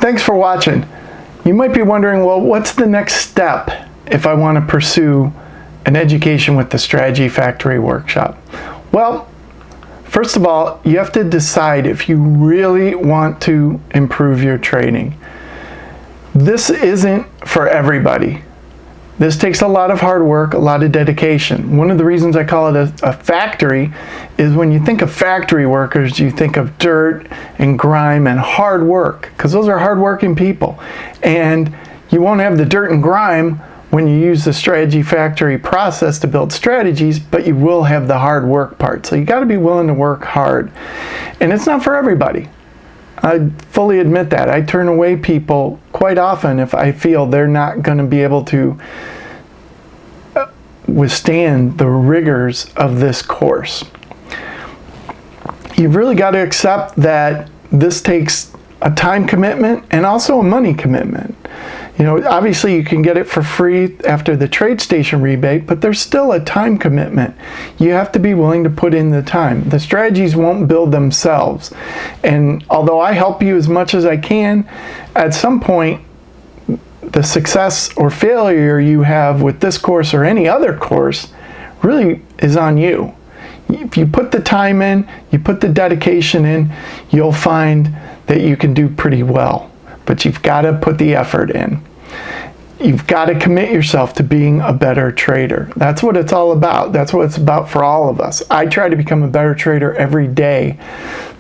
Thanks for watching. You might be wondering, well, what's the next step if I want to pursue an education with the Strategy Factory workshop? Well, first of all, you have to decide if you really want to improve your trading. This isn't for everybody. This takes a lot of hard work, a lot of dedication. One of the reasons I call it a factory is when you think of factory workers, you think of dirt and grime and hard work, because those are hard-working people. And you won't have the dirt and grime when you use the Strategy Factory process to build strategies, but you will have the hard work part. So you got to be willing to work hard. And it's not for everybody. I fully admit that. I turn away people quite often if I feel they're not going to be able to withstand the rigors of this course. You've really got to accept that this takes a time commitment and also a money commitment. You know, obviously you can get it for free after the Tradestation rebate, but there's still a time commitment. You have to be willing to put in the time. The strategies won't build themselves. And although I help you as much as I can, at some point, the success or failure you have with this course or any other course really is on you. If you put the time in, you put the dedication in, you'll find that you can do pretty well. But you've got to put the effort in. You've got to commit yourself to being a better trader. That's what it's all about. That's what it's about for all of us. I try to become a better trader every day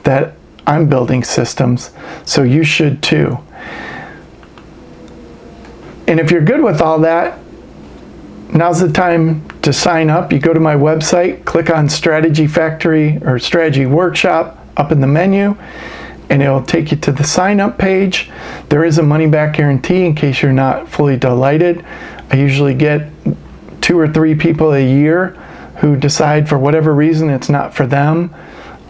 that I'm building systems, so you should too. And if you're good with all that, now's the time to sign up. You go to my website, click on Strategy Factory or Strategy Workshop up in the menu, and it'll take you to the sign up page. There is a money back guarantee in case you're not fully delighted. I usually get 2 or 3 people a year who decide for whatever reason it's not for them.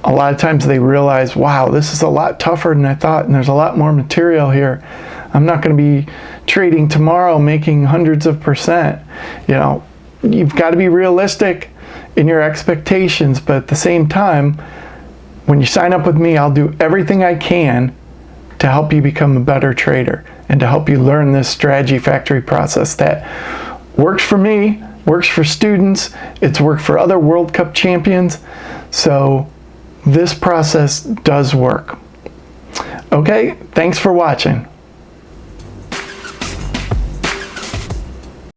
A lot of times they realize, wow, this is a lot tougher than I thought, and there's a lot more material here. I'm not going to be trading tomorrow making hundreds of %. You know, you've got to be realistic in your expectations, but at the same time, when you sign up with me, I'll do everything I can to help you become a better trader and to help you learn this Strategy Factory process that works for me, works for students, it's worked for other World Cup champions. So this process does work. Okay, thanks for watching.